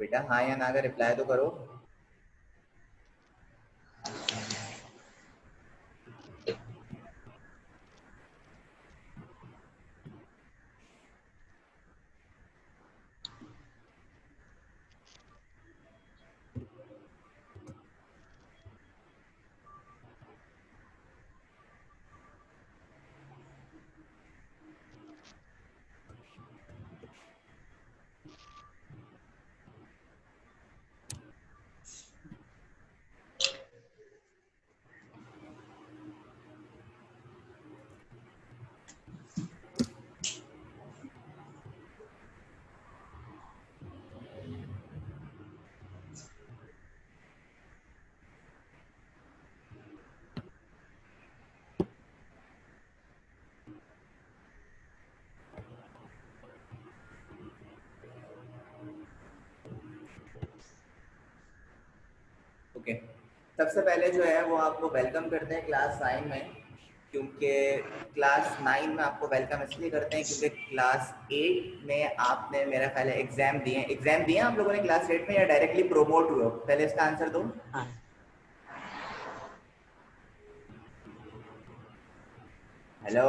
बेटा हाँ या ना का रिप्लाई तो करो। ओके, सबसे पहले जो है वो आपको वेलकम करते हैं क्लास 9 में, क्योंकि क्लास 9 में आपको वेलकम इसलिए करते हैं क्योंकि क्लास 8 में आपने मेरा ख्याल है एग्जाम दिए आप लोगों ने क्लास 8 में, या डायरेक्टली प्रोमोट हुए हो? पहले इसका आंसर दो। हेलो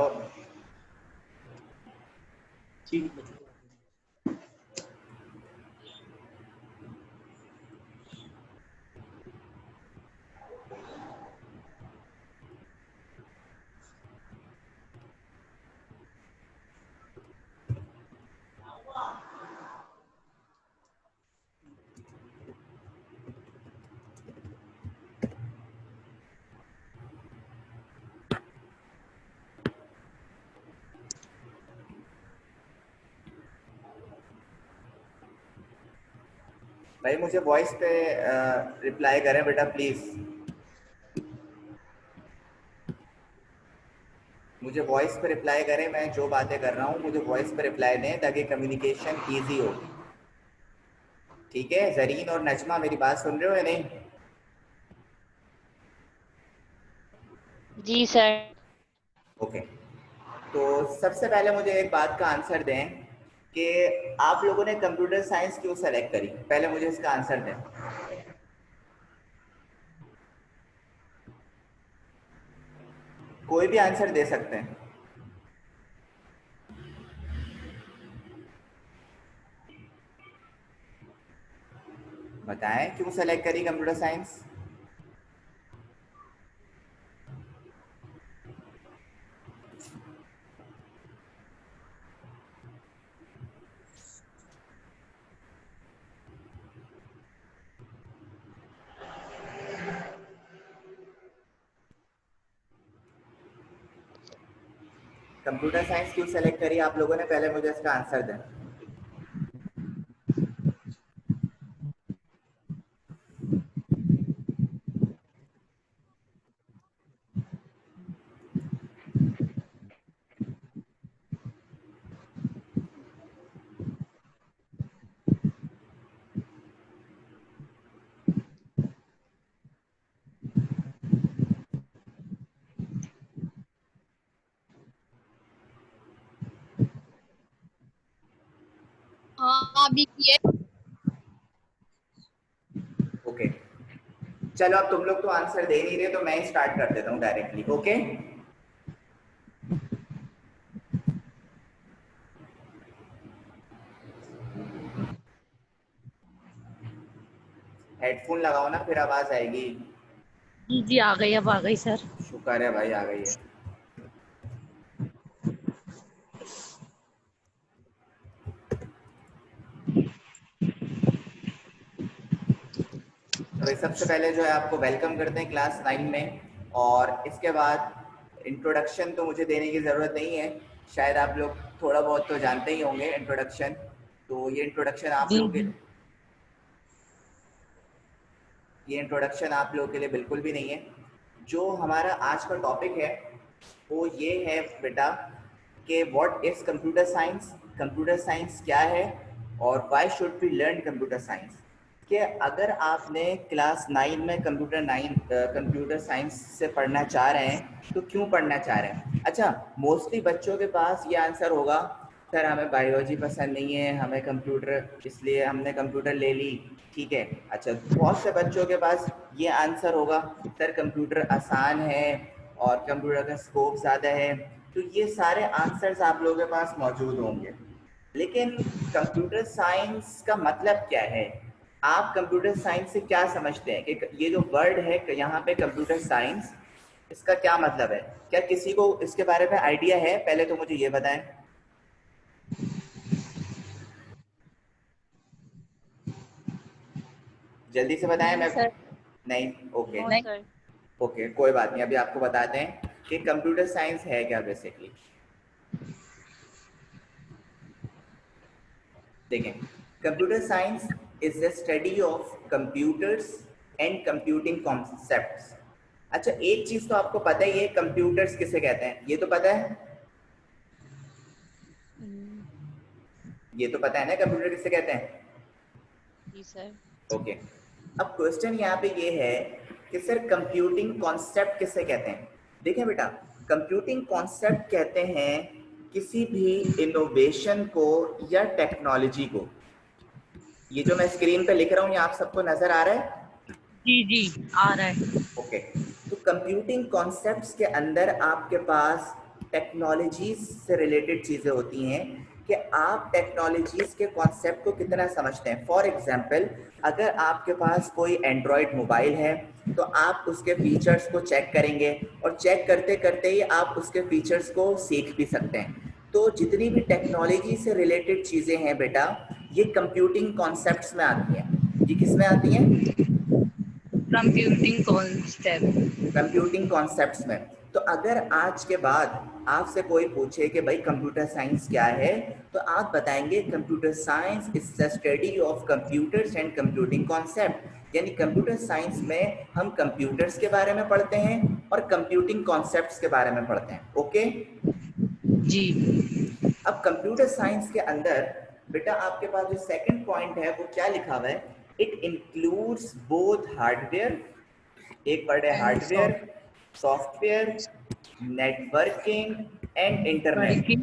भाई, मुझे वॉइस पे रिप्लाई करें बेटा प्लीज। मुझे वॉइस पे रिप्लाई करें, मैं जो बातें कर रहा हूँ मुझे वॉइस पे रिप्लाई दें ताकि कम्युनिकेशन ईजी हो। ठीक है, जरीन और नजमा मेरी बात सुन रहे हो या नहीं? जी सर। ओके, तो सबसे पहले मुझे एक बात का आंसर दें कि आप लोगों ने कंप्यूटर साइंस क्यों सेलेक्ट करी? पहले मुझे इसका आंसर दें। कोई भी आंसर दे सकते हैं। बताएं क्यों सेलेक्ट करी कंप्यूटर साइंस? कंप्यूटर साइंस क्यों सेलेक्ट करी आप लोगों ने? पहले मुझे इसका आंसर दें। हाँ अभी किए। ओके, चलो अब तुम लोग तो आंसर दे नहीं रहे तो मैं ही स्टार्ट कर देता हूँ डायरेक्टली। ओके, हेडफोन लगाओ ना, फिर आवाज आएगी। जी जी आ गई, अब आ गई सर। शुक्र है भाई, आ गई है। तो भाई सबसे पहले जो है आपको वेलकम करते हैं क्लास 9 में, और इसके बाद इंट्रोडक्शन तो मुझे देने की ज़रूरत नहीं है, शायद आप लोग थोड़ा बहुत तो जानते ही होंगे इंट्रोडक्शन। तो जी जी। ये इंट्रोडक्शन आप लोगों के लिए बिल्कुल भी नहीं है। जो हमारा आज का टॉपिक है वो ये है बेटा कि व्हाट इज कंप्यूटर साइंस क्या है, और why should we learn computer science. कि अगर आपने क्लास 9 में कंप्यूटर साइंस से पढ़ना चाह रहे हैं तो क्यों पढ़ना चाह रहे हैं? अच्छा, मोस्टली बच्चों के पास ये आंसर होगा, सर हमें बायोलॉजी पसंद नहीं है, हमें कंप्यूटर, इसलिए हमने कंप्यूटर ले ली। ठीक है, अच्छा बहुत से बच्चों के पास ये आंसर होगा, सर कंप्यूटर आसान है और कंप्यूटर का स्कोप ज़्यादा है। तो ये सारे आंसर्स आप लोगों के पास मौजूद होंगे, लेकिन कंप्यूटर साइंस का मतलब क्या है? आप कंप्यूटर साइंस से क्या समझते हैं कि ये जो वर्ड है यहाँ पे कंप्यूटर साइंस, इसका क्या मतलब है? क्या किसी को इसके बारे में आइडिया है? पहले तो मुझे ये बताएं। जल्दी से बताएं। मैं सर नहीं, ओके नो सर ओके कोई बात नहीं, अभी आपको बताते हैं कि कंप्यूटर साइंस है क्या बेसिकली। देखें, computer science is the study of computers and computing concepts. अच्छा एक चीज तो आपको पता ही है, कंप्यूटर्स किसे कहते हैं, ये तो पता है? ये तो पता है ना कंप्यूटर किसे कहते हैं? जी सर ओके, अब क्वेश्चन यहाँ पे ये है कि सर कंप्यूटिंग कॉन्सेप्ट किसे कहते हैं? देखिए बेटा, कंप्यूटिंग कॉन्सेप्ट कहते हैं किसी भी इनोवेशन को या टेक्नोलॉजी को। ये जो मैं स्क्रीन पे लिख रहा हूँ, ये आप सबको नजर आ रहा है? जी जी आ रहा है ओके, तो कंप्यूटिंग कॉन्सेप्ट्स के अंदर आपके पास टेक्नोलॉजीज से रिलेटेड चीज़ें होती हैं कि आप टेक्नोलॉजीज के कॉन्सेप्ट को कितना समझते हैं। फॉर एग्जांपल, अगर आपके पास कोई एंड्रॉयड मोबाइल है तो आप उसके फीचर्स को चेक करेंगे और चेक करते करते ही आप उसके फीचर्स को सीख भी सकते हैं। तो जितनी भी टेक्नोलॉजी से रिलेटेड चीज़ें हैं बेटा, ये कंप्यूटिंग कॉन्सेप्ट्स में आती हैं। ये किस में आती हैं? कंप्यूटिंग कॉन्सेप्ट कंप्यूटिंग कॉन्सेप्ट्स में। तो अगर आज के बाद आपसे कोई पूछे कि भाई कंप्यूटर साइंस क्या है, तो आप बताएंगे computer science is the study of computers and computing concept. यानी कंप्यूटर साइंस में हम कंप्यूटर्स के बारे में पढ़ते हैं और कंप्यूटिंग कॉन्सेप्ट्स के बारे में पढ़ते हैं। ओके, जी अब कंप्यूटर साइंस के अंदर बेटा आपके पास जो सेकंड पॉइंट है वो क्या लिखा हुआ है? इट इंक्लूड्स बोथ हार्डवेयर, एक वर्ड है and hardware, software, networking and internet. Working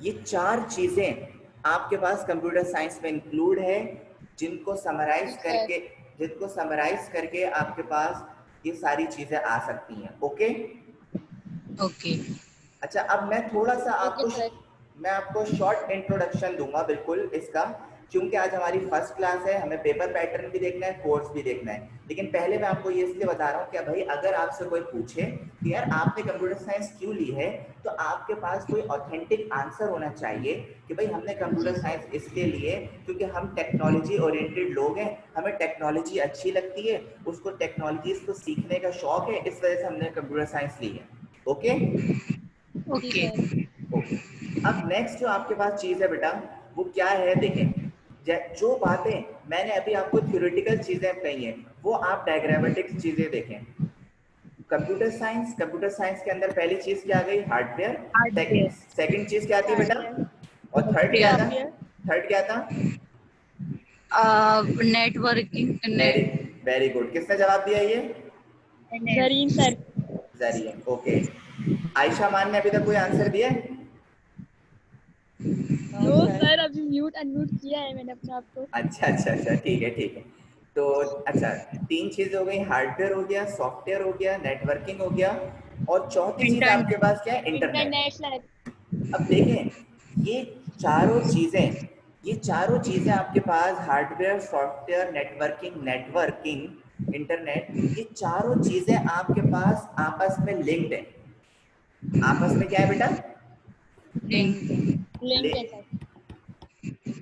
ये चार चीजें आपके पास कंप्यूटर साइंस में इंक्लूड है, जिनको समराइज करके आपके पास ये सारी चीजें आ सकती हैं। ओके, ओके अच्छा अब मैं थोड़ा सा ओके सर मैं आपको शॉर्ट इंट्रोडक्शन दूंगा बिल्कुल इसका, क्योंकि आज हमारी फर्स्ट क्लास है, हमें पेपर पैटर्न भी देखना है, कोर्स भी देखना है। लेकिन पहले मैं आपको ये इसलिए बता रहा हूँ कि भाई अगर आपसे कोई पूछे कि यार आपने कंप्यूटर साइंस क्यों ली है, तो आपके पास कोई ऑथेंटिक आंसर होना चाहिए कि भाई हमने जी कंप्यूटर सर साइंस इसलिए लिए क्योंकि हम टेक्नोलॉजी ओरिएंटेड लोग हैं, हमें टेक्नोलॉजी अच्छी लगती है, उसको टेक्नोलॉजीज को सीखने का शौक है, इस वजह से हमने कंप्यूटर साइंस ली है। ओके ओके ओके, अब नेक्स्ट जो आपके पास चीज है बेटा वो क्या है? देखें, जो बातें मैंने अभी आपको थ्योरेटिकल चीजें कही हैं वो आप डायग्रामेटिक चीजें देखें। कंप्यूटर साइंस के अंदर पहली चीज क्या आ गई? हार्डवेयर। हार्डवेयर सेकंड चीज क्या आती है बेटा? हार्डवेयर और थर्ड क्या था? सॉफ्टवेयर थर्ड क्या था? नेटवर्किंग वेरी वेरी गुड, किसने जवाब दिया ये? जरीन सर जरिए। ओके, आयशा मान ने अभी तक कोई आंसर दिया है? नो सर अभी म्यूट अनम्यूट किया है मैंने अपने आप को अच्छा अच्छा अच्छा, ठीक है ठीक है। तो अच्छा, तीन चीज हो गई, हार्डवेयर हो गया, सॉफ्टवेयर हो गया, नेटवर्किंग हो गया, और चौथी चीज आपके इंटरनेट पास क्या है? इंटरनेट। इंटरनेट अब देखें, ये चारों चीजें ये चारों चीजें आपके पास हार्डवेयर, सॉफ्टवेयर, नेटवर्किंग, इंटरनेट, ये चारों चीजें आपके पास आपस में लिंक्ड है। आपस में क्या है बेटा? लिंक है सर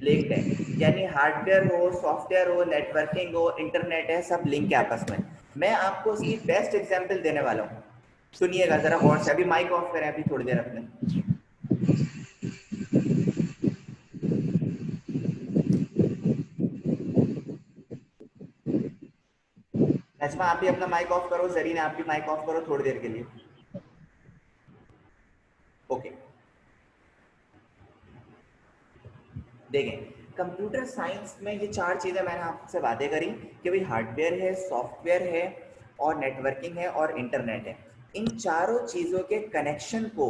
लिंक्ड है, यानी हार्डवेयर हो, सॉफ्टवेयर हो, नेटवर्किंग हो, इंटरनेट है, सब लिंक है आपस में। मैं आपको उसकी बेस्ट एग्जांपल देने वाला हूँ, सुनिएगा जरा गौर से। अभी माइक ऑफ करें अभी थोड़ी देर अपने। नजमा आप भी अपना माइक ऑफ करो, जरीन आप भी माइक ऑफ करो थोड़ी देर के लिए। ओके, देखें, कंप्यूटर साइंस में ये चार चीजें मैंने आपसे बातें करी कि भाई हार्डवेयर है, सॉफ्टवेयर है, और नेटवर्किंग है, और इंटरनेट है। इन चारों चीजों के कनेक्शन को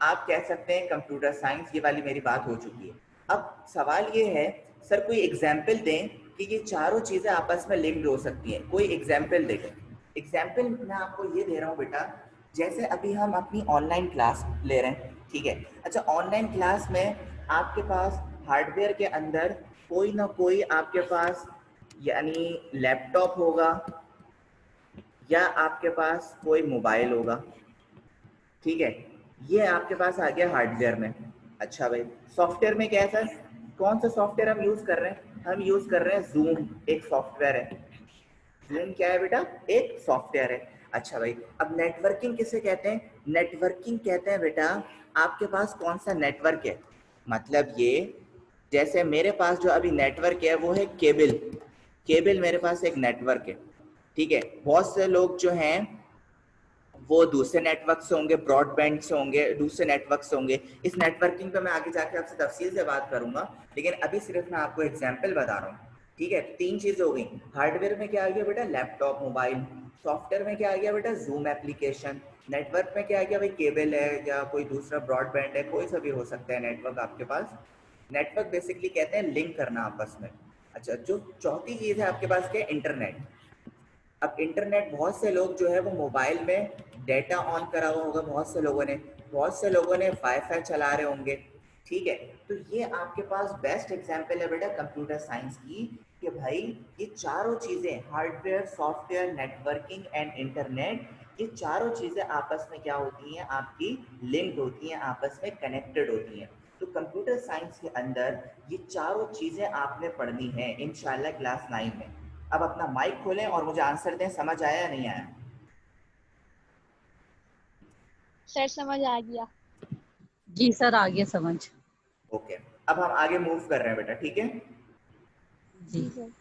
आप कह सकते हैं कंप्यूटर साइंस, ये वाली मेरी बात हो चुकी है। अब सवाल ये है सर कोई एग्जाम्पल दें कि ये चारों चीजें आपस में लिंक्ड हो सकती हैं, कोई एग्जाम्पल दें। एग्जाम्पल मैं आपको ये दे रहा हूँ बेटा, जैसे अभी हम अपनी ऑनलाइन क्लास ले रहे हैं, ठीक है। अच्छा, ऑनलाइन क्लास में आपके पास हार्डवेयर के अंदर कोई ना कोई आपके पास यानी लैपटॉप होगा या आपके पास कोई मोबाइल होगा, ठीक है। ये आपके पास आ गया हार्डवेयर में। अच्छा भाई, सॉफ्टवेयर में क्या है सर, कौन सा सॉफ्टवेयर हम यूज कर रहे हैं? हम यूज कर रहे हैं जूम, एक सॉफ्टवेयर है। जूम क्या है बेटा? एक सॉफ्टवेयर है। अच्छा भाई, अब नेटवर्किंग किसे कहते हैं? नेटवर्किंग कहते हैं बेटा आपके पास कौन सा नेटवर्क है। मतलब ये जैसे मेरे पास जो अभी नेटवर्क है वो है केबल, केबल मेरे पास एक नेटवर्क है, ठीक है। बहुत से लोग जो हैं वो दूसरे नेटवर्क से होंगे, ब्रॉडबैंड से होंगे, दूसरे नेटवर्क से होंगे। इस नेटवर्किंग पे मैं आगे जाके आपसे तफसील से बात करूंगा, लेकिन अभी सिर्फ मैं आपको एग्जांपल बता रहा हूँ, ठीक है। तीन चीजें हो गई। हार्डवेयर में क्या आ गया बेटा? Laptop, mobile. सॉफ्टवेयर में क्या आ गया बेटा? Zoom application. नेटवर्क में क्या आ गया भाई? केबल है या कोई दूसरा ब्रॉडबैंड है, कोई सा भी हो सकता है नेटवर्क आपके पास। नेटवर्क बेसिकली कहते हैं लिंक करना आपस में। अच्छा, जो चौथी चीज है आपके पास क्या है? इंटरनेट। अब इंटरनेट बहुत से लोग जो है वो मोबाइल में डेटा ऑन करा हुआ होगा, बहुत से लोगों ने वाईफाई चला रहे होंगे, ठीक है। तो ये आपके पास बेस्ट एग्जांपल है बेटा कंप्यूटर साइंस की, कि भाई ये चारों चीजें, hardware, software, networking and internet, ये चारों चीजें आपस में क्या होती हैं? आपकी लिंक्ड होती हैं, आपस में कनेक्टेड होती हैं। तो कंप्यूटर साइंस के अंदर ये चारों चीजें आपने पढ़नी है इंशाल्लाह क्लास 9 में। अब अपना माइक खोलें और मुझे आंसर दें, समझ आया या नहीं आया? सर समझ आ गया। जी सर, आगे समझ। ओके, अब हम आगे मूव कर रहे हैं बेटा, ठीक है। जी जी सर।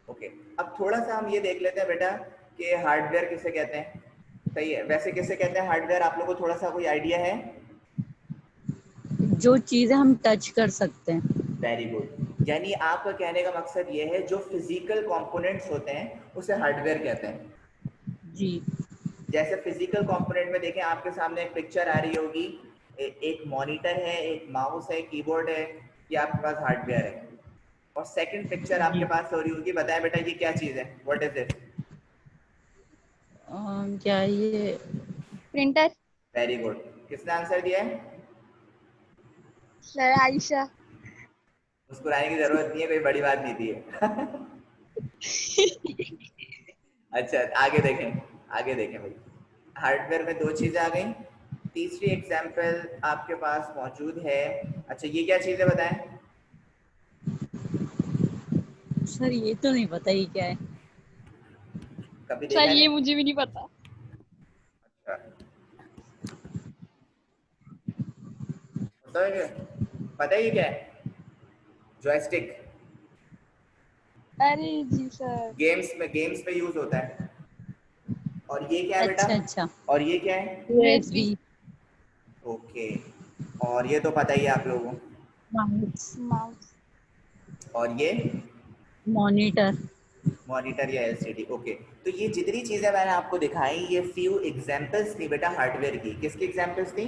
ओके, अब थोड़ा सा हम ये देख लेते हैं बेटा कि हार्डवेयर किसे कहते हैं। सही है, वैसे किसे कहते हैं हार्डवेयर? आप लोगों को थोड़ा सा कोई आइडिया है? जो चीजें हम टच कर सकते हैं। वेरी गुड, यानी आपका कहने का मकसद ये है जो फिजिकल कंपोनेंट्स होते हैं उसे हार्डवेयर कहते हैं। जी जैसे फिजिकल कंपोनेंट में देखें, आपके सामने एक पिक्चर आ रही होगी, एक मॉनिटर है, एक माउस है, कीबोर्ड है, ये आपके पास हार्डवेयर है। और सेकंड पिक्चर आपके जी। पास हो रही होगी, बताएं बेटा ये क्या चीज है, व्हाट इज इट? क्या ये? प्रिंटर। वेरी गुड, किसने आंसर दिया है? सर आयशा। मुस्कुराने की जरूरत नहीं है, कोई बड़ी बात नहीं थी ये। अच्छा, आगे देखें, आगे देखें भाई। हार्डवेयर में दो चीजें आ गई, तीसरी एग्जाम्पल आपके पास मौजूद है। अच्छा, ये क्या चीज है बताएं? सर ये तो नहीं पता ये क्या है। कभी सर देखा ये नहीं? मुझे भी नहीं पता। अच्छा, पता है क्या? पता है ये क्या है? जॉयस्टिक। अरे जी सर। गेम्स में यूज होता है। और ये क्या है बेटा? अच्छा अच्छा। और ये क्या है? यूएसबी। यूएसबी। ओके, और ये तो पता ही है आप लोगों को। माउस। माउस। और ये मॉनिटर। मॉनिटर या एलसीडी। ओके, तो ये जितनी चीजें मैंने आपको दिखाई ये फ्यू एग्जांपल्स थी बेटा हार्डवेयर की। किसकी एग्जांपल्स थी?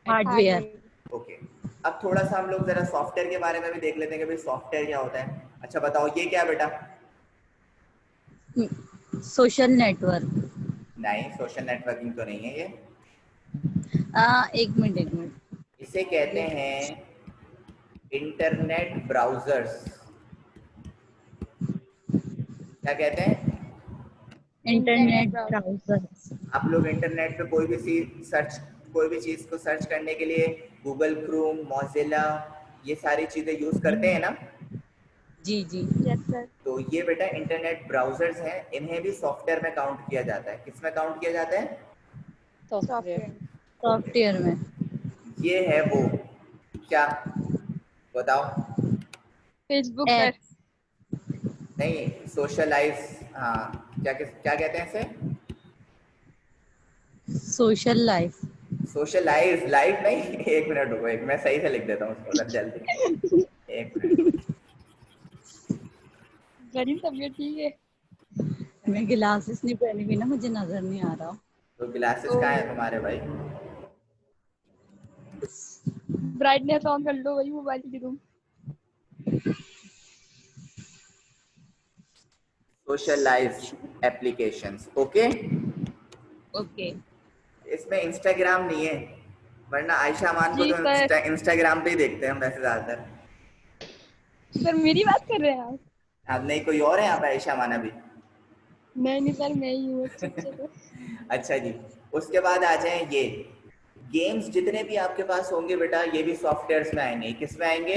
हार्डवेयर। हार्डवेयर। ओके, अब थोड़ा सा हम लोग जरा सॉफ्टवेयर के बारे में भी देख लेते हैं कि भाई सॉफ्टवेयर क्या होता है। अच्छा बताओ, ये क्या है बेटा? Social network. नहीं, सोशल नेटवर्किंग तो नहीं है ये। एक मिनट एक मिनट। इसे कहते हैं इंटरनेट ब्राउजर्स। क्या कहते हैं? Internet internet browser. ब्राउजर। आप लोग इंटरनेट पे कोई भी चीज को सर्च करने के लिए गूगल क्रोम, मोजिला, ये सारी चीजें यूज करते हैं ना। जी जी। Yes sir. तो ये बेटा इंटरनेट ब्राउजर्स हैं, इन्हें भी सॉफ्टवेयर में काउंट किया जाता है। किस में काउंट किया जाता है? सॉफ्टवेयर। सॉफ्टवेयर। ओके, सॉफ्टवेयर में। ये है वो, क्या बताओ? Facebook app. सर। नहीं, सोशलाइज, हाँ, क्या कहते हैं इसे? Social life. सोशलाइज, लाइव नहीं। एक मिनट रुको, एक मैं सही से लिख देता हूँ उसको जल्दी, एक मिनट। मेरी तबीयत ठीक है। मैं ग्लासेस नहीं पहनी हुई ना, मुझे नजर नहीं आ रहा। तो ग्लासेस कहाँ है तुम्हारे भाई? ब्राइटनेस ऑन कर लो भाई मोबाइल की तुम। Social life applications, okay. Okay. इसमें इंस्टाग्राम नहीं है, वरना आयशा मान को जी तो सर। इंस्टाग्राम पे ही देखते हैं हम वैसे ज्यादातर। सर मेरी बात कर रहे हैं आप? अब नहीं कोई और है यहाँ पे आयशा मान अभी? नहीं सर मैं ही हूँ अच्छे तो। अच्छा जी। उसके बाद आ जाए ये गेम्स, जितने भी आपके पास होंगे बेटा ये भी सॉफ्टवेयर्स में आएंगे। किस में आएंगे?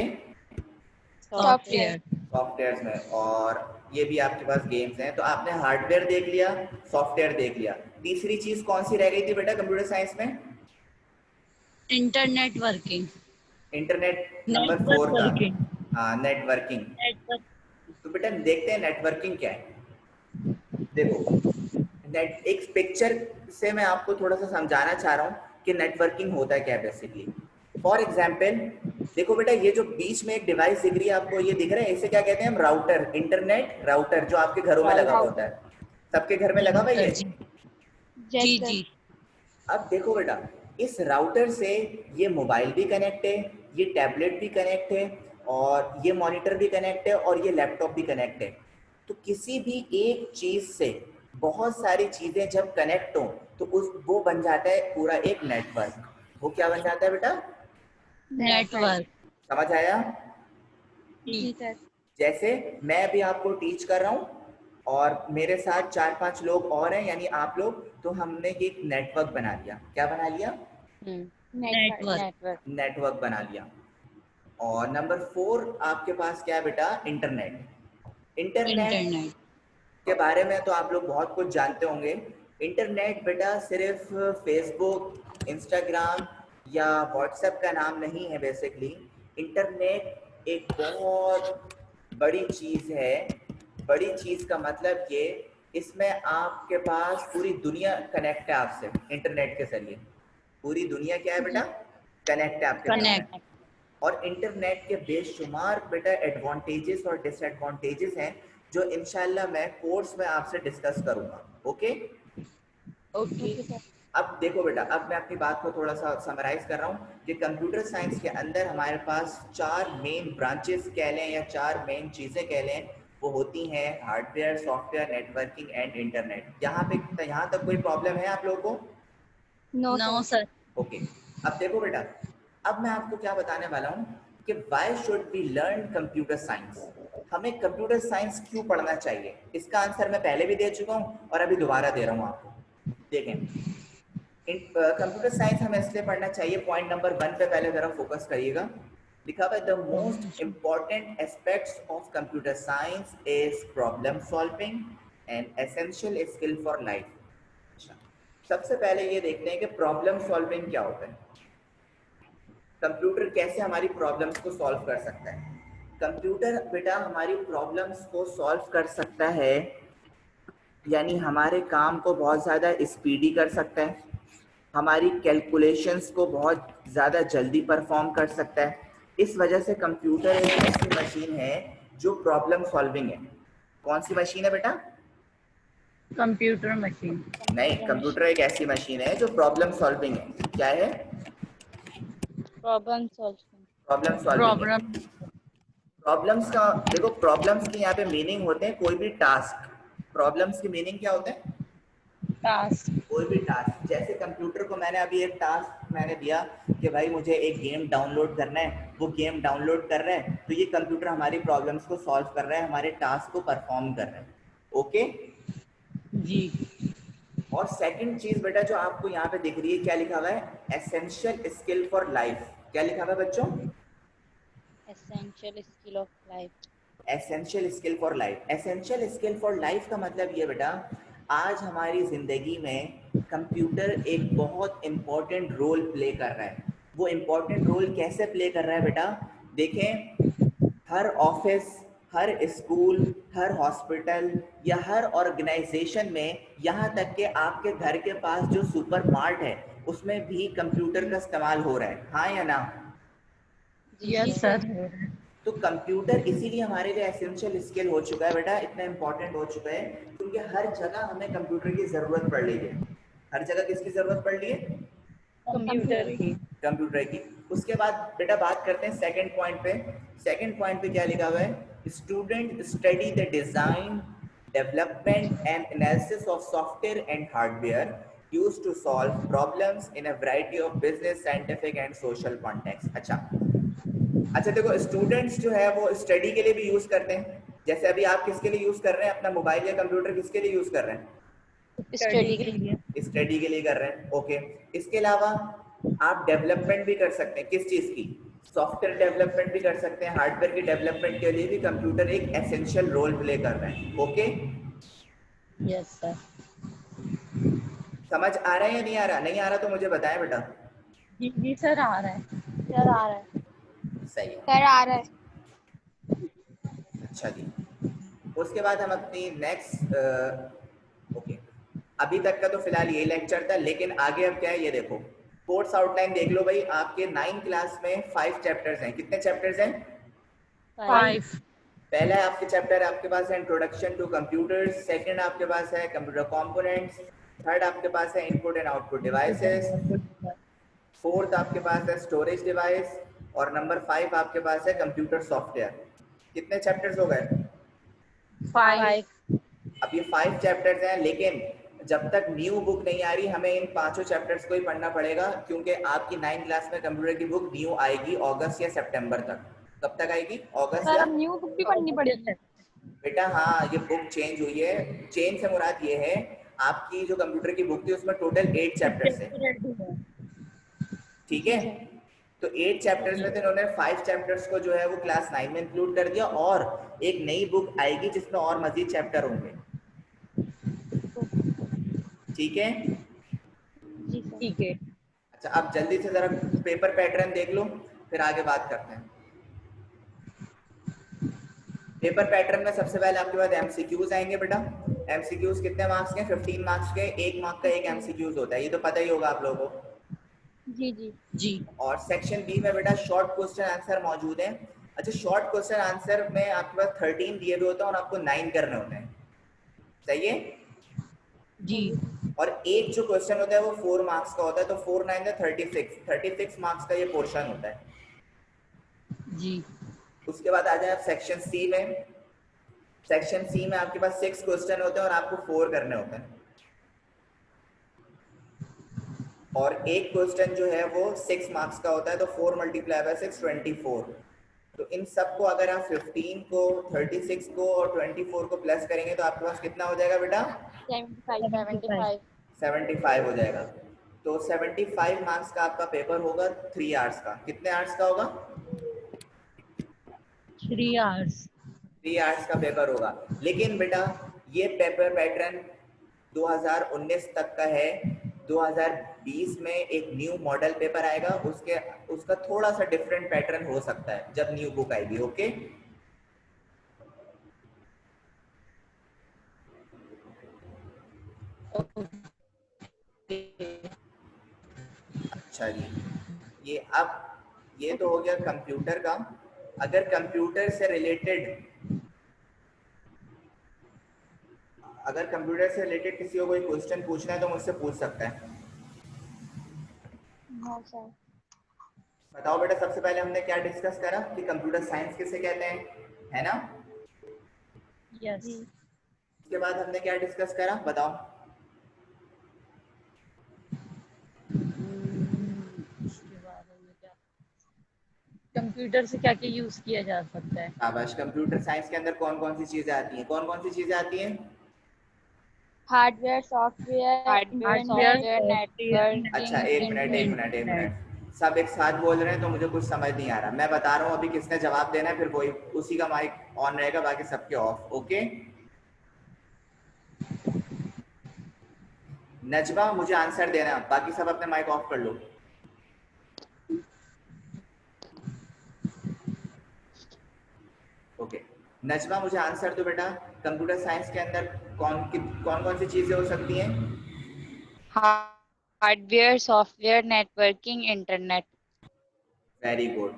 सॉफ्टवेयर। सॉफ्टवेयर। सॉफ्टवेयर्स में। और ये भी आपके पास गेम्स हैं। तो आपने हार्डवेयर देख लिया, सॉफ्टवेयर देख लिया। तीसरी चीज कौन सी रह गई थी बेटा कंप्यूटर साइंस में? Internet working. Internet number network 4 था। वर्किंग। हाँ, नेटवर्किंग। नेटवर्क। तो बेटा देखते हैं नेटवर्किंग क्या है। देखो, नेट एक पिक्चर से मैं आपको थोड़ा सा समझाना चाह रहा हूँ कि नेटवर्किंग होता है क्या बेसिकली। फॉर एग्जाम्पल देखो बेटा, ये जो बीच में एक डिवाइस दिख रही है आपको, ये दिख रहा है, इसे क्या कहते हैं हम? राउटर। इंटरनेट राउटर जो आपके घरों में लगा हुआ होता है। सबके घर में लगा हुआ है सर ये। जी। यस जी सर। जी। अब देखो बेटा, इस राउटर से ये मोबाइल भी कनेक्ट है, ये टैबलेट भी कनेक्ट है, और ये मॉनिटर भी कनेक्ट है, और ये लैपटॉप भी कनेक्ट है। तो किसी भी एक चीज से बहुत सारी चीजें जब कनेक्ट हो तो उस वो बन जाता है पूरा एक नेटवर्क। वो क्या बन जाता है बेटा? नेटवर्क। समझ आया? जी। जी सर। जैसे मैं अभी आपको टीच कर रहा हूँ और मेरे साथ 4-5 लोग और हैं, यानी आप लोग, तो हमने एक नेटवर्क बना लिया। क्या बना लिया? नेटवर्क। नेटवर्क। नेटवर्क बना लिया। और नंबर 4 आपके पास क्या है बेटा? इंटरनेट। Internet internet. के बारे में तो आप लोग बहुत कुछ जानते होंगे। इंटरनेट बेटा सिर्फ फेसबुक, इंस्टाग्राम या व्हाट्सएप का नाम नहीं है बेसिकली। इंटरनेट एक बहुत बड़ी चीज़ है। बड़ी चीज़ का मतलब ये, इसमें आपके पास पूरी दुनिया कनेक्ट है आपसे इंटरनेट के जरिए। पूरी दुनिया क्या है बेटा? कनेक्ट है आपके साथ में। कनेक्ट। और इंटरनेट के बेशुमार बेटा एडवांटेजेस और डिसएडवांटेजेस हैं जो इंशाल्लाह मैं कोर्स में आपसे डिस्कस करूंगा। ओके? ओके। Okay sir. अब देखो बेटा, अब मैं अपनी बात को थोड़ा सा समराइज कर रहा हूँ कि कंप्यूटर साइंस के अंदर हमारे पास 4 मेन ब्रांचेस कह लें या 4 मेन चीज़ें कह लें, वो होती हैं hardware, software, networking and internet. यहाँ तक कोई प्रॉब्लम है आप लोगों को? No no sir. Sir. Okay. अब देखो बेटा, अब मैं आपको क्या बताने वाला हूँ कि why should we learn computer science. हमें कंप्यूटर साइंस क्यों पढ़ना चाहिए? इसका आंसर मैं पहले भी दे चुका हूँ और अभी दोबारा दे रहा हूँ आपको। देखें, कंप्यूटर साइंस हमें इसलिए पढ़ना चाहिए। पॉइंट नंबर 1 पे पहले जरा फोकस करिएगा। लिखा हुआ है the most important aspects of computer science is problem solving and essential skill for life. अच्छा, सबसे पहले ये देखते हैं कि प्रॉब्लम सॉल्विंग क्या होता है। कंप्यूटर कैसे हमारी प्रॉब्लम्स को सॉल्व कर सकता है? कंप्यूटर बेटा हमारी प्रॉब्लम्स को सॉल्व कर सकता है, यानी हमारे काम को बहुत ज़्यादा स्पीडी कर सकता है, हमारी कैलकुलेशंस को बहुत ज़्यादा जल्दी परफॉर्म कर सकता है। इस वजह से कंप्यूटर एक ऐसी मशीन है जो प्रॉब्लम सॉल्विंग है। कौन सी मशीन है बेटा? Computer machine. नहीं, कंप्यूटर एक ऐसी मशीन है जो प्रॉब्लम सॉल्विंग है। क्या है? Problem solving. प्रॉब्लम सॉल्विंग है। प्रॉब्लम। प्रॉब्लम्स का देखो, प्रॉब्लम्स के यहाँ पे मीनिंग होते हैं कोई भी टास्क। प्रॉब्लम्स के मीनिंग क्या होते हैं? टास्क। कोई भी टास्क। जैसे कंप्यूटर को मैंने अभी एक टास्क मैंने दिया कि भाई मुझे एक गेम डाउनलोड करना है, वो गेम डाउनलोड कर रहा है, तो ये कंप्यूटर हमारी प्रॉब्लम्स को सॉल्व कर रहा है, हमारे टास्क को परफॉर्म कर रहा है। ओके? जी। और सेकंड चीज बेटा जो आपको यहाँ पे दिख रही है, क्या लिखा हुआ है? Essential skill for life. क्या लिखा हुआ है बच्चों? Essential skill of life. Essential skill for life. Essential skill for life का मतलब ये बेटा, आज हमारी जिंदगी में कंप्यूटर एक बहुत इंपॉर्टेंट रोल प्ले कर रहा है। वो इंपॉर्टेंट रोल कैसे प्ले कर रहा है बेटा? देखें, हर ऑफिस, हर स्कूल, हर हॉस्पिटल या हर ऑर्गेनाइजेशन में, यहाँ तक कि आपके घर के पास जो सुपर मार्ट है उसमें भी कंप्यूटर का इस्तेमाल हो रहा है। हाँ या ना? Yes sir. तो कंप्यूटर इसीलिए हमारे लिए एसेंशियल स्किल हो चुका है बेटा, इतना इंपॉर्टेंट हो चुका है क्योंकि हर जगह हमें कंप्यूटर की जरूरत पड़ रही है। हर जगह किसकी जरूरत पड़ रही है? कंप्यूटर की। कंप्यूटर की। उसके बाद बेटा बात करते हैं सेकंड पॉइंट पे। सेकंड पॉइंट पे क्या लिखा हुआ है? Student study the design, development and analysis of software and hardware used to solve problems in a variety of business, scientific and social contexts। अच्छा देखो, स्टूडेंट्स जो है वो स्टडी के लिए भी यूज करते हैं। जैसे अभी आप किसके लिए यूज कर रहे हैं अपना मोबाइल या कंप्यूटर? किसके लिए यूज कर रहे हैं? स्टडी के लिए। स्टडी के लिए कर रहे हैं, ओके। इसके अलावा आप डेवलपमेंट भी कर सकते हैं। किस चीज की? सॉफ्टवेयर डेवलपमेंट भी कर सकते हैं। हार्डवेयर की डेवलपमेंट के लिए भी कंप्यूटर एक एसेंशियल रोल प्ले कर रहे हैं, ओके। Yes sir. समझ आ रहा है या नहीं आ रहा? नहीं आ रहा तो मुझे बताएं बेटा। जी सर, आ रहा है। सर आ रहा है। सही है, सर आ रहा है। अच्छा जी। उसके बाद हम अपनी नेक्स्ट, ओके, अभी तक का तो फिलहाल ये लेक्चर था, लेकिन आगे अब क्या है ये देखो। कोर्स आउटलाइन देख लो भाई। आपके 9 क्लास में 5 चैप्टर्स हैं। कितने चैप्टर्स हैं? 5। पहला आपके चैप्टर आपके पास है इंट्रोडक्शन टू कंप्यूटर्स, सेकंड आपके पास है कंप्यूटर कंपोनेंट्स, थर्ड आपके पास है input and output devices, fourth आपके पास है स्टोरेज डिवाइस, और नंबर 5 आपके पास है कंप्यूटर सॉफ्टवेयर। कितने चैप्टर्स हो गए? 5। अब ये 5 चैप्टर्स हैं, लेकिन जब तक न्यू बुक नहीं आ रही हमें इन पांचों चैप्टर्स को ही पढ़ना पड़ेगा, क्योंकि आपकी 9 क्लास में कंप्यूटर की बुक न्यू आएगी अगस्त या सितंबर तक। कब तक आएगी? अगस्त सर या? अब न्यू बुक भी पढ़नी पड़ेगी। बेटा हाँ, ये बुक चेंज हुई है। चेंज से मुराद ये है, आपकी जो कंप्यूटर की बुक थी उसमें टोटल 8 चैप्टर्स है, ठीक है। जी सर। तो 8 चैप्टर्स में से इन्होंने 5 चैप्टर्स को जो है वो क्लास 9 में इंक्लूड कर दिया, और एक नई बुक आएगी जिसमें और मजीद चैप्टर होंगे, ठीक है। जी सर। ठीक है। अच्छा, अब जल्दी से जरा पेपर पैटर्न देख लो, फिर आगे बात करते हैं। पेपर पैटर्न में सबसे पहले आपके पास एमसीक्यूज आएंगे बेटा। एमसीक्यूज कितने मार्क्स के? 15 मार्क्स के। 1 मार्क का एक एमसीक्यूज होता है, ये तो पता ही होगा आप लोगों को। जी जी। जी। और सेक्शन बी में बेटा शॉर्ट क्वेश्चन आंसर मौजूद है। अच्छा, शॉर्ट क्वेश्चन आंसर में आपके पास 13 दिए हुए होते हैं और आपको 9 करने होते हैं, सही है। जी। और एक जो क्वेश्चन होता है वो 4 मार्क्स का होता है, तो 4 9 36 मार्क्स का ये पोर्शन होता है। जी। उसके बाद आ जाए आप सेक्शन सी में। सेक्शन सी में आपके पास 6 क्वेश्चन होते हैं और आपको 4 करने होते हैं, और एक क्वेश्चन जो है वो 6 मार्क्स का होता है, तो 4 मल्टीप्लाई बाय 6 24। तो इन सब को अगर आप 15 को, 36 को और 24 को प्लस करेंगे तो आपके पास कितना हो जाएगा बेटा? 75। 75 हो जाएगा। तो 75 मार्क्स का आपका पेपर होगा 3 आवर्स का। कितने आवर्स का होगा? 3 आवर्स। 3 आवर्स का पेपर होगा। लेकिन बेटा ये पेपर पैटर्न 2019 तक का है। 2020 में एक न्यू मॉडल पेपर आएगा, उसका थोड़ा सा डिफरेंट पैटर्न हो सकता है जब न्यू बुक आएगी, ओके। अच्छा जी, ये तो हो गया कंप्यूटर का। अगर कंप्यूटर से रिलेटेड किसी को कोई क्वेश्चन पूछना है तो मुझसे पूछ सकता है। हाँ सर। बताओ बेटा, सबसे पहले हमने क्या डिस्कस करा कि कंप्यूटर साइंस किसे कहते हैं, है ना। यस। उसके बाद हमने क्या डिस्कस करा, बताओ। उसके बाद हमने क्या, कंप्यूटर से क्या क्या यूज किया जा सकता है। शाबाश। कंप्यूटर साइंस के अंदर कौन कौन सी चीजें आती हैं? कौन कौन सी चीजें आती हैं? हार्डवेयर, सॉफ्टवेयर, इंटरनेट, अच्छा, नेटवर्किंग। एक मिनट। सब एक साथ बोल रहे हैं तो मुझे कुछ समझ नहीं आ रहा। मैं बता रहा हूँ अभी किसने जवाब देना है, फिर वही उसी का माइक ऑन रहेगा, बाकी सबके ऑफ, ओके। नजमा मुझे आंसर देना, बाकी सब अपने माइक ऑफ कर लो। ओके, नजमा मुझे आंसर दो बेटा। कंप्यूटर साइंस के अंदर कौन कौन सी चीजें हो सकती हैं? Hardware, software, networking, internet. Very good,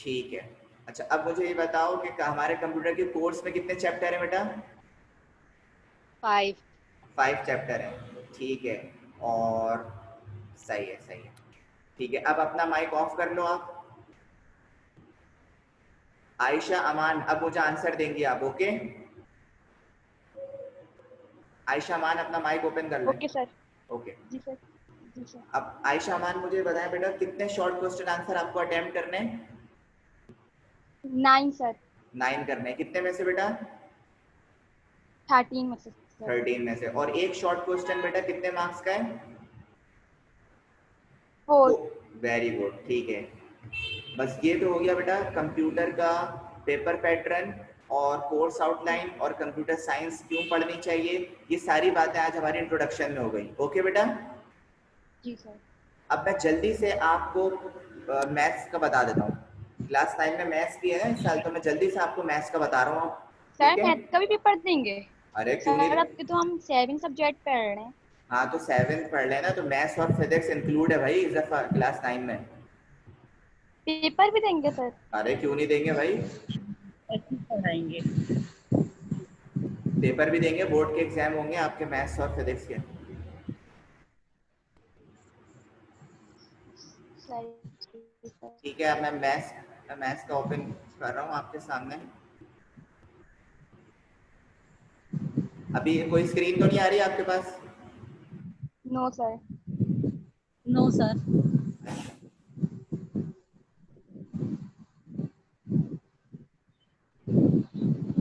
ठीक है। अच्छा अब मुझे ये बताओ कि हमारे कंप्यूटर के कोर्स में कितने चैप्टर है बेटा? 5। 5 चैप्टर है, ठीक है। और सही है, सही है। ठीक है, अब अपना माइक ऑफ कर लो आप। आयशा, अमान, अब मुझे आंसर देंगी आप, ओके? आयशा, अमान अपना माइक ओपन कर लें। Okay sir. ओके। जी सर। जी सर। अब आयशा, अमान मुझे बताएं बेटा, कितने शॉर्ट क्वेश्चन आंसर आपको अटेम्प्ट करने हैं? 9 सर। 9 करने हैं। कितने में से बेटा? 13 में से सर। 13 में से। और एक शॉर्ट क्वेश्चन बेटा कितने मार्क्स का है? 4। वेरी गुड, ठीक है। बस ये तो हो गया बेटा कंप्यूटर का पेपर पैटर्न और कोर्स आउटलाइन और कंप्यूटर साइंस क्यों पढ़नी चाहिए, ये सारी बातें आज हमारी इंट्रोडक्शन में हो गई। ओके बेटा? जी सर। अब मैं जल्दी से आपको मैथ्स का बता देता हूँ। क्लास 9 में मैथ्स भी है ना इस साल, तो मैं जल्दी से आपको मैथ्स का बता रहा हूँ। सर ठीक है? मैथ का भी पेपर देंगे? अरे क्यों नहीं? सर अब के तो हम 7 सब्जेक्ट पढ़ रहे हैं। हाँ तो 7th पढ़ लेना, तो मैथ्स और फिजिक्स इंक्लूड है भाई इस दफा क्लास 9 में। पेपर भी देंगे सर? अरे क्यों नहीं देंगे भाई, ऐसे ही पढ़ाएंगे। पेपर भी देंगे, बोर्ड के एग्जाम होंगे आपके मैथ्स और फिजिक्स के। सर। सर। ठीक है, अब मैं मैथ्स का ओपन कर रहा हूँ आपके सामने। अभी कोई स्क्रीन तो नहीं आ रही आपके पास? No sir. No sir.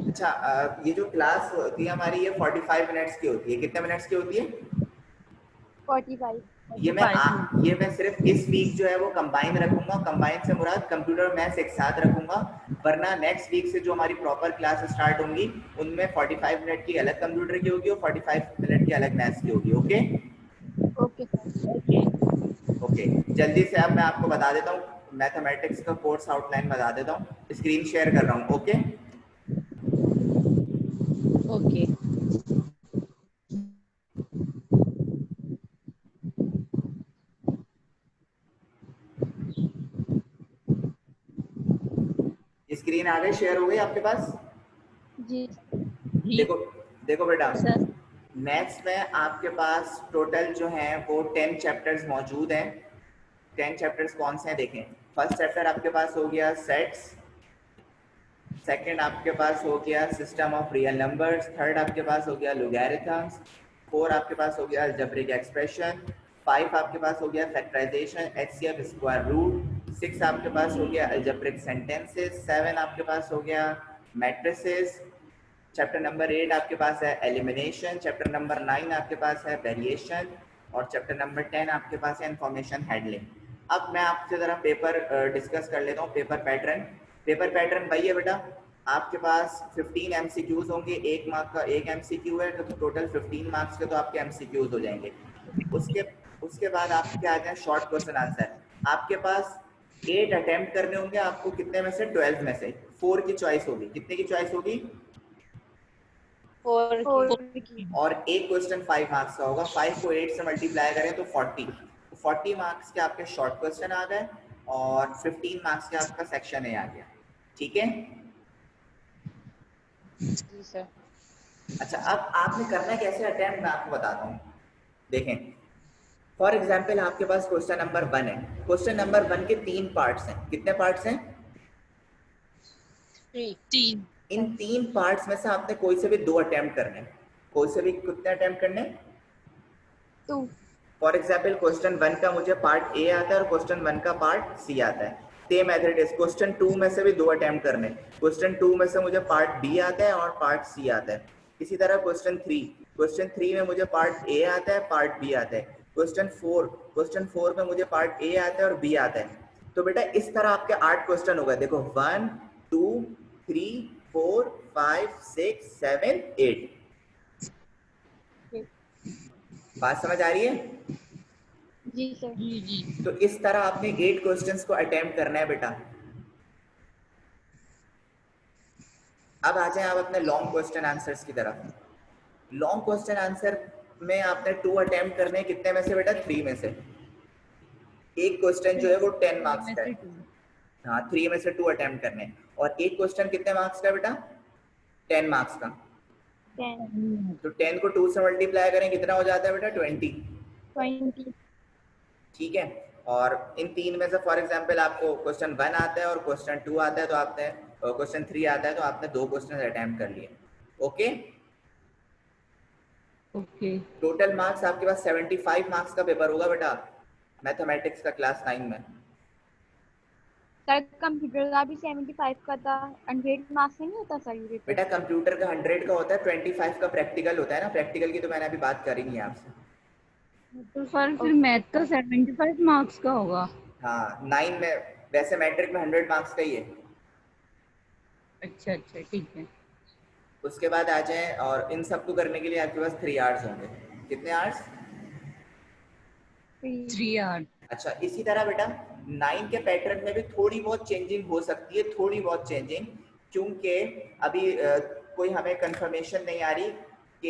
अच्छा, ये जो क्लास होती है हमारी, ये 45 मिनट्स की होती है। कितने मिनट्स की होती है? 45। ये मैं सिर्फ इस वीक जो है वो कंबाइन रखूंगा। कंबाइन से मुराद कंप्यूटर और मैथ्स एक साथ रखूंगा, वरना नेक्स्ट वीक से जो हमारी प्रॉपर क्लास स्टार्ट होंगी उनमें 45 मिनट की अलग कंप्यूटर की होगी और 45 मिनट की अलग मैथ्स की होगी। Okay? Okay sir. Okay. Okay, जल्दी से अब मैं आपको बता देता हूँ मैथमेटिक्स का कोर्स आउटलाइन बता देता हूँ। स्क्रीन शेयर कर रहा हूँ। ओके? ओके। स्क्रीन आ गई, शेयर हो गई आपके पास? जी जी देखो, देखो बेटा, सर। मैथ्स में आपके पास टोटल जो है वो 10 चैप्टर्स मौजूद हैं। 10 चैप्टर्स कौन से हैं देखें। फर्स्ट चैप्टर आपके पास हो गया सेट्स, सेकंड आपके पास हो गया system of real numbers, third आपके पास हो गया लोगैरिथम्स, 4 आपके पास हो गया अलजेब्रिक एक्सप्रेशन, 5 आपके पास हो गया फैक्टराइजेशन, एचसीएफ स्क्वायर रूट, 6 आपके पास हो गया अलजेब्रिक सेंटेंसेस, 7 आपके पास हो गया मैट्रिसेस, चैप्टर नंबर 8 आपके पास है एलिमिनेशन, चैप्टर नंबर 9 आपके पास है वेरिएशन और चैप्टर नंबर 10 आपके पास है इंफॉर्मेशन हैंडलिंग। अब मैं आपसे ज़रा पेपर डिस्कस कर लेता हूँ। पेपर पैटर्न, पेपर पैटर्न वही है बेटा, आपके पास 15 एमसीक्यूज होंगे, 1 मार्क का 1 एमसीक्यू है, तो टोटल 15 मार्क्स के तो आपके एमसीक्यूज हो जाएंगे। उसके उसके बाद आपके आ जाए शॉर्ट क्वेश्चन आंसर। आपके पास 8 अटेम्प्ट करने होंगे आपको, कितने में से? 12 में से 4 की चॉइस होगी। कितने की चॉइस होगी? 4 4 की। की। और एक क्वेश्चन 5 मार्क्स का होगा। 5 को 8 से मल्टीप्लाई करें तो 40। 40 मार्क्स के आपके शॉर्ट क्वेश्चन आ गए और 15 मार्क्स के आपका सेक्शन ए आ गया। ठीक है? जी सर। अच्छा, अब आपने करना कैसे अटेम्प्ट मैं आपको बताता हूँ। देखें, फॉर एग्जाम्पल आपके पास क्वेश्चन नंबर 1 है। क्वेश्चन नंबर 1 के 3 पार्ट्स हैं। कितने पार्ट्स हैं? 3। इन 3 पार्ट्स में से आपने कोई से भी 2 अटेम्प्ट करने हैं। कोई से भी कितने अटेम्प्ट करने हैं? 2। फॉर एग्जाम्पल क्वेश्चन 1 का मुझे पार्ट ए आता है और क्वेश्चन 1 का पार्ट सी आता है। सेम मेथड इज क्वेश्चन 2 में से भी 2 अटेम्प्ट करने। क्वेश्चन 2 में से मुझे पार्ट बी आता है और पार्ट सी आता है। इसी तरह क्वेश्चन 3 में मुझे पार्ट ए आता है, पार्ट बी आता है। क्वेश्चन 4 में मुझे पार्ट ए आता है और बी आता है। तो बेटा इस तरह आपके 8 क्वेश्चन हो गए। देखो 1 2 3 4 5 6 7 8। बात समझ आ रही है? जी सर। जी जी। तो इस तरह आपने 8 क्वेश्चंस को अटेम्प्ट करना है बेटा। अब आ जाए आप अपने लॉन्ग क्वेश्चन आंसर्स की तरफ। लॉन्ग क्वेश्चन आंसर में आपने 2 अटेम्प्ट करने हैं। कितने में से बेटा? 3 में से। एक क्वेश्चन जो है वो 10 3 मार्क्स में का से है। 2। हाँ 3 में से 2 अटेम्प्ट करने हैं। और एक क्वेश्चन कितने मार्क्स का बेटा? 10 मार्क्स का। 10, तो 10 को 2 से मल्टीप्लाई करें कितना हो जाता है बेटा? 20। 20। ठीक है। और इन 3 में से फॉर एग्जांपल आपको क्वेश्चन 1 आता है और क्वेश्चन 2 आता है, तो आपने क्वेश्चन 3 आता है, तो आपने 2 क्वेश्चन अटेम्प्ट कर लिए। ओके। ओके। टोटल मार्क्स आपके पास 75 मार्क्स का पेपर होगा बेटा मैथमेटिक्स का क्लास 9 में। सर कंप्यूटर का भी 75 का था, 100 मार्क्स में नहीं होता सर ये पेपर? बेटा कंप्यूटर का 100 का होता है, 25 का प्रैक्टिकल होता है ना। प्रैक्टिकल की तो मैंने अभी बात करी नहीं है आपसे। तो सर फिर ओके। मैथ तो 75 मार्क्स का होगा। हाँ 9 में, वैसे मैट्रिक में 100 मार्क्स का ही है। अच्छा अच्छा ठीक है। उसके बाद आ जाएं, और इन सबको करने के लिए आपके पास 3 आवर्स होंगे। कितने आवर्स? 3। 3 आवर। अच्छा, इसी तरह बेटा 9 के पैटर्न में भी थोड़ी बहुत चेंजिंग हो सकती है, थोड़ी बहुत चेंजिंग, क्योंकि अभी कोई हमें कंफर्मेशन नहीं आ रही कि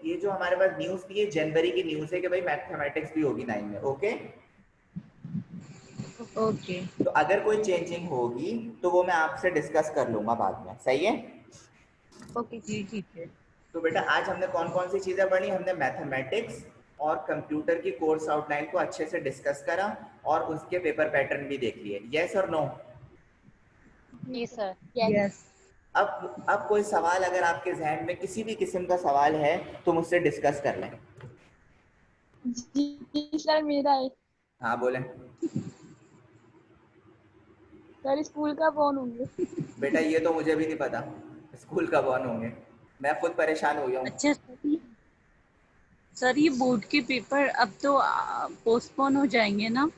ये जो हमारे पास न्यूज़ थी, ये जनवरी की न्यूज़ है कि भाई मैथमेटिक्स भी होगी 9 में। ओके। ओके। तो अगर कोई चेंजिंग होगी तो वो मैं आपसे डिस्कस कर लूंगा बाद में। सही है। ओके। जी ठीक है। तो बेटा आज हमने कौन कौन सी चीज़ें पढ़ी? हमने मैथमेटिक्स और कंप्यूटर की कोर्स आउटलाइन को अच्छे से डिस्कस करा और उसके पेपर पैटर्न भी देख लिए। यस और नो? जी सर। यस। यस। अब कोई सवाल अगर आपके जहन में किसी भी किस्म का सवाल है तो मुझसे डिस्कस कर लें। जी सर, मेरा है। हाँ बोलें। सर स्कूल कब ऑन होंगे? बेटा ये तो मुझे भी नहीं पता स्कूल कब ऑन होंगे। मैं खुद परेशान हो गया हूँ। अच्छा सर ये बोर्ड के पेपर अब तो पोस्टपोन हो जाएंगे ना?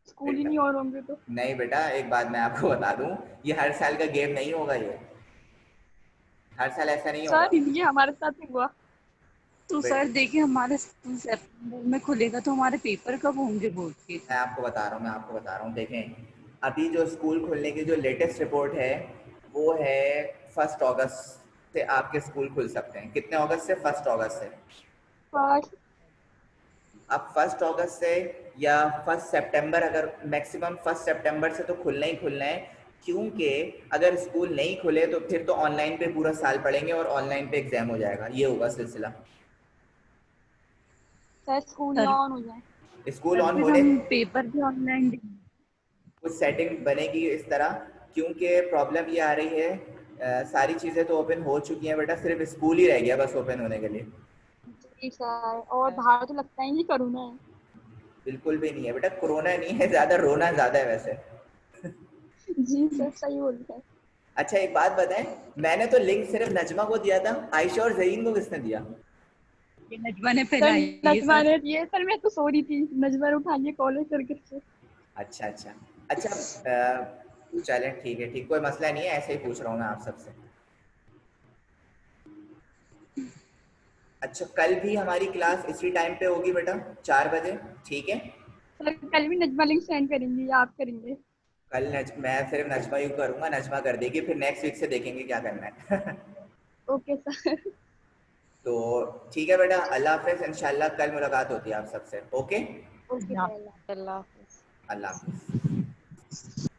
स्कूल ही बेटा नहीं ऑन होंगे तो? नहीं बेटा, एक बात मैं आपको बता दूं, ये हर साल का गेम नहीं होगा। ये हर साल ऐसा नहीं होगा। सर ये हमारे साथ ही हुआ। तो सर देखिए हमारे स्कूल सितंबर में खुलेगा तो हमारे पेपर कब होंगे बोर्ड के? मैं आपको बता रहा हूँ, देखें अभी जो स्कूल खुलने की जो लेटेस्ट रिपोर्ट है वो है 1 अगस्त से आपके स्कूल खुल सकते हैं। कितने अगस्त से? 1 अगस्त से। फर्स्ट। अब 1 अगस्त से या 1 सितंबर, अगर मैक्सिमम 1 सितंबर से तो खुलना ही खुलना है, क्योंकि अगर स्कूल नहीं खुले तो फिर तो ऑनलाइन पे पूरा साल पढ़ेंगे और ऑनलाइन पे एग्जाम हो जाएगा। ये होगा सिलसिला। Sir school he sir on हो जाए। स्कूल सर ऑन फिर होने हम पेपर भी ऑनलाइन देंगे। कुछ सेटिंग बनेगी इस तरह, क्योंकि प्रॉब्लम ये आ रही है सारी चीज़ें तो ओपन हो चुकी हैं बेटा, सिर्फ स्कूल ही रह गया बस ओपन होने के लिए। जी सर, और बाहर तो लगता ही नहीं करूँ है। बिल्कुल भी नहीं है बेटा, कोरोना नहीं है, ज़्यादा रोना ज़्यादा है वैसे। जी सर, सही बोल रहे हैं। अच्छा एक बात बताएं, मैंने तो लिंक सिर्फ नजमा को दिया था, आयशा और जहीन को किसने दिया? ये नजमा ने सर फैलाई है नजमा सर। ने दिए सर, मैं तो सो रही थी, नजमा ने उठा लिए कॉलेज करके से। अच्छा अच्छा। अच्छा चलें ठीक है, ठीक, कोई मसला नहीं है, ऐसे ही पूछ रहा हूँ मैं आप सबसे। अच्छा कल भी हमारी क्लास इसी टाइम पे होगी बेटा, 4 बजे। ठीक है। सर कल भी नजमा लिंक सेंड करेंगी या आप करेंगे? मैं सिर्फ नजमा यू करूंगा, नजमा कर देगी, फिर नेक्स्ट वीक से देखेंगे क्या करना है। Okay sir. तो ठीक है बेटा, अल्लाह हाफिज, इंशाल्लाह कल मुलाकात होती है आप सबसे। ओके। Okay sir. अल्लाह हाफिज़। अल्लाह हाफिज।